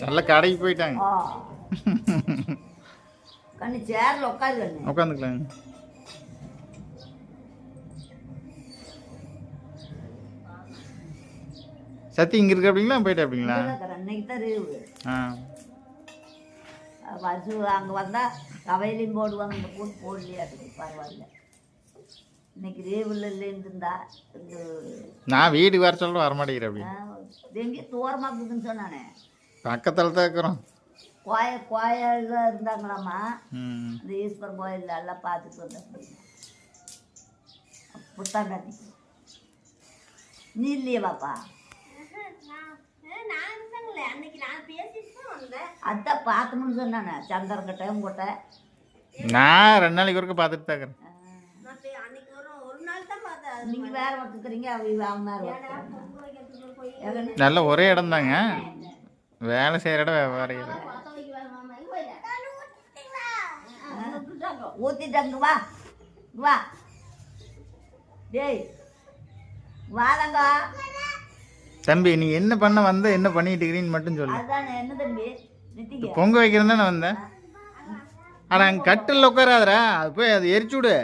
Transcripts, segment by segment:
நல்ல கடைக்கு போயிட்டாங்க. கண்ணு சேர்ல உட்காந்து உட்காந்துக்கலாம். சத்தி இங்க இருக்கு அப்படிங்களா போயிட்டு அப்படிங்களா? இன்னைக்கு தான் ரீவு. வசு அங்கே வந்தால் கவையிலையும் போடுவாங்க, இந்த கூட்டு போடலையா பரவாயில்ல. இன்னைக்கு ரீவில் இல்லைன்னு நான் வீட்டுக்கு வர சொல்ல வரமாட்டேங்கிறேன். அப்படி எங்கே தூரமாக்குதுன்னு சொன்னானே. பக்கத்தில் தான் இருக்கிறோம். கோயில்தான் இருந்தாங்களாம்மா, இந்த ஈஸ்வரன் கோயில் எல்லாம் பார்த்துட்டு வந்தேன். புத்தாண்டாட்டி நீ இல்லையே பாப்பா? அதான் பார்த்தோம்னு சொன்னானே சந்திரன்கிட்ட உங்ககிட்ட. நான் 2 நாளைக்கு ஒருக்க பார்த்துட்டு தான் இருக்கிறேன். நீங்க வேற வந்துக்கிறீங்க, நல்ல ஒரே இடம் தாங்க, வேலை செய்யற இடம் வேற இடம். ஊத்திட்டாங்க. வா வா டேய் வாதங்க தம்பி. நீ என்ன பண்ண வந்த, என்ன பண்ணிட்டு இருக்கிறீன்னு மட்டும் சொல்லு. அதானே. என்ன தம்பி பொங்க வைக்கிறேன் தானே வந்தேன். ஆனால் அங்கே கட்டில் உட்காராதரா, அது போய் அது எரிச்சு விடு.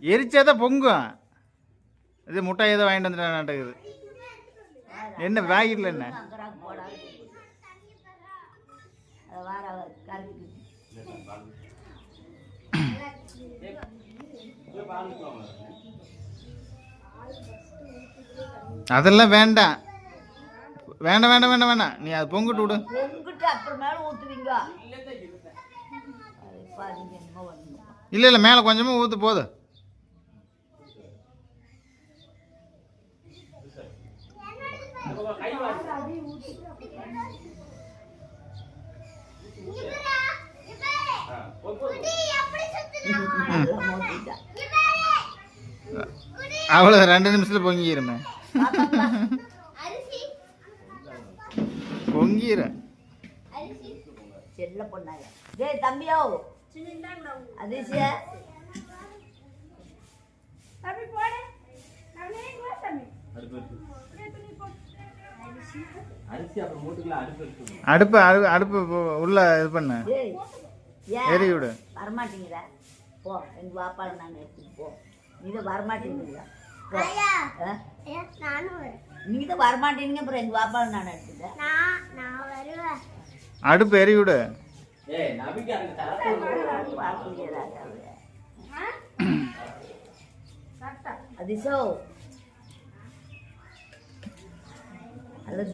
எரிச்சாதான் பொங்கும். இது முட்டை ஏதோ வாங்கிட்டு வந்துட்டேன் நாட்டுக்குது. என்ன பாக்கெட்டில் என்ன? அதெல்லாம் வேண்டாம் வேண்டாம் வேண்டாம் வேண்டாம் வேண்டாம். நீ அது பொங்கிட்டு விடு. அப்புறமேல ஊத்துவீங்க. இல்லை இல்லை, மேலே கொஞ்சமாக ஊற்று போதும். அவ்வளோ 2 நிமிஷத்தில் பொங்கிடுமே. பொங்கிடுறேன். செல்ல பொண்ணாயா டேய் தம்பியோ அதிசய அடுப்பு அடுப்பு உள்ள இது பண்ண எரி விடு. வரமாட்டீங்களா? போ, எங்க பாப்பால நாங்கள் எடுத்துட்டு போ. நீங்க வரமாட்டீங்களா? நீங்க தான் வரமாட்டீங்க, அப்புறம் எங்க பாப்பால நான் எடுத்துட்டேன். அடுப்பு எரி விடு. அதிசோ